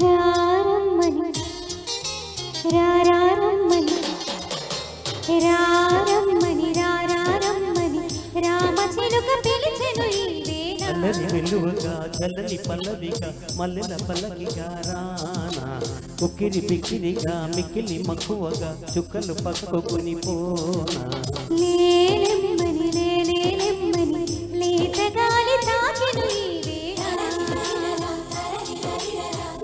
రారమ్మని రారమ్మని రారమ్మని రారమ్మని రామచిలుక పిలిచెను ఈ వేళ అల్లరి వెలువగా చల్లని పల్లవిగా మల్లెల పల్లకిగా రానా ఉక్కిరి బిక్కిరిగా మిక్కిలి మక్కువగా చుక్కలు పక్కకుని పోనా లేలెమ్మని లేలెమ్మని లేత గాలి తాకెను ఈ వేళ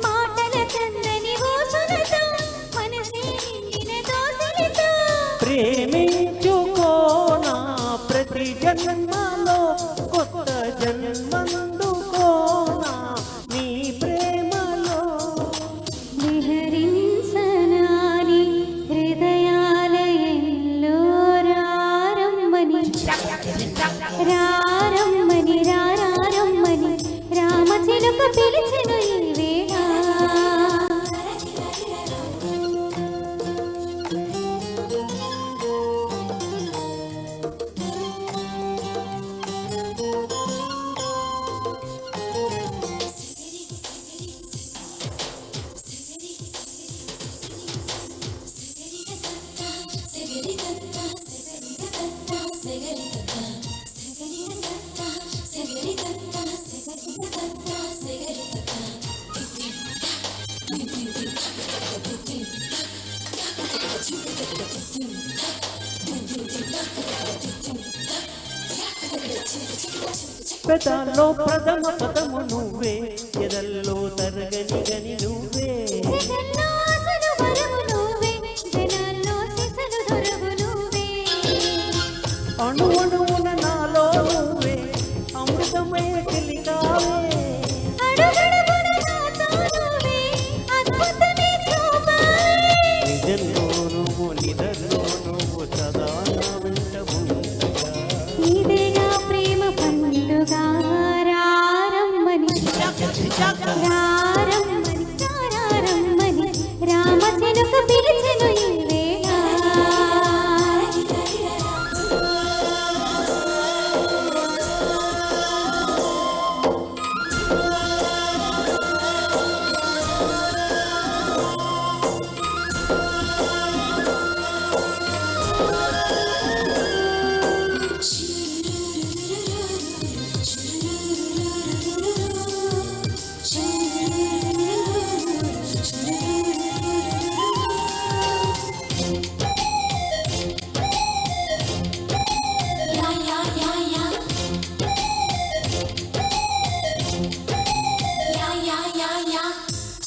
మాటల చందని ఊసులతో మనసే నిండిన దోసలతో ప్రేమించుకోనా ప్రతి జన్మలో కొత్త జన్మందుకోనా నీ ప్రేమలో విహరించనాని హృదయాలయంలో రారమ్మని రారమ్మని రారమ్మని రామచిలుక పిలిచెను ఈ వేళ పెదాల్లో ప్రథమ పదము నువ్వే ఎదల్లో తరగని గని నువ్వే జగల్లో అసలు వరము నువ్వే జనాల్లో సిసలు దొరవు నువ్వే అణు అణువున నాలో నువ్వే అమృతమయ చెలికావే అడుగడుగున నాతో నువ్వే అద్భుతమే చూపావే నిజంలో నువ్వు నిదల్లో నువ్వు సదా నా వెంట ఉండగా ఇదేగా ప్రేమ పండుగ రారమ్మని రారమ్మని రారమ్మని రామచిలుక పిలిచెను ఈ వేళ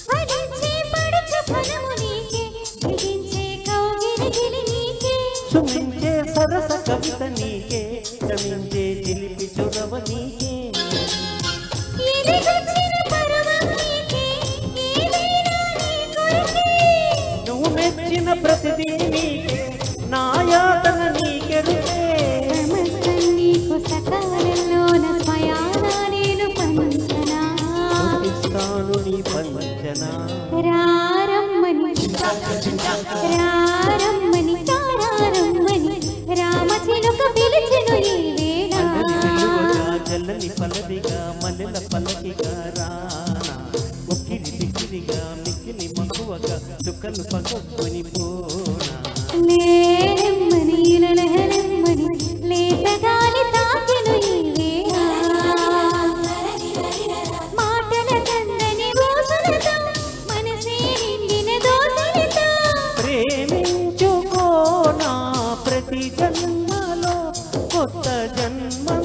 వడించే పడుచు ఫలము నీకే బిగించే కౌగిలిగిలి నీకే సుమించే సరస కవిత నీకే క్షమించే చిలిపి చొరవ నీకే ఎదిగొచ్చిన పర్వం నీకే ఏదైనా నీ కొరకే నువ్వు మెచ్చిన ప్రతిదీ నీకే నా యాతన నీకెరుకే సమస్తం నీకు సకాలంలోన స్వయాన నేను పంచనా చూపిస్తాను నీ పంచన రారమ్మని రారమ్మని రారమ్మని రామచిలుక పిలిచెను ఈ వేళ చల్లని పల్లవిగా మల్లెల పల్లకిగా రానా ఉక్కిరి బిక్కిరిగా మిక్కిలి మక్కువగా చుక్కలు పక్కని పోనా లేలెమ్మని ఇలలహలెమ్మని లేత గాలి తాకెను ఈ వేళ మాటల చందని ఊసులతో మనసే నిండిన దోసలతో ప్రేమించుకోనా ప్రతి జన్మలో కొత్త జన్మం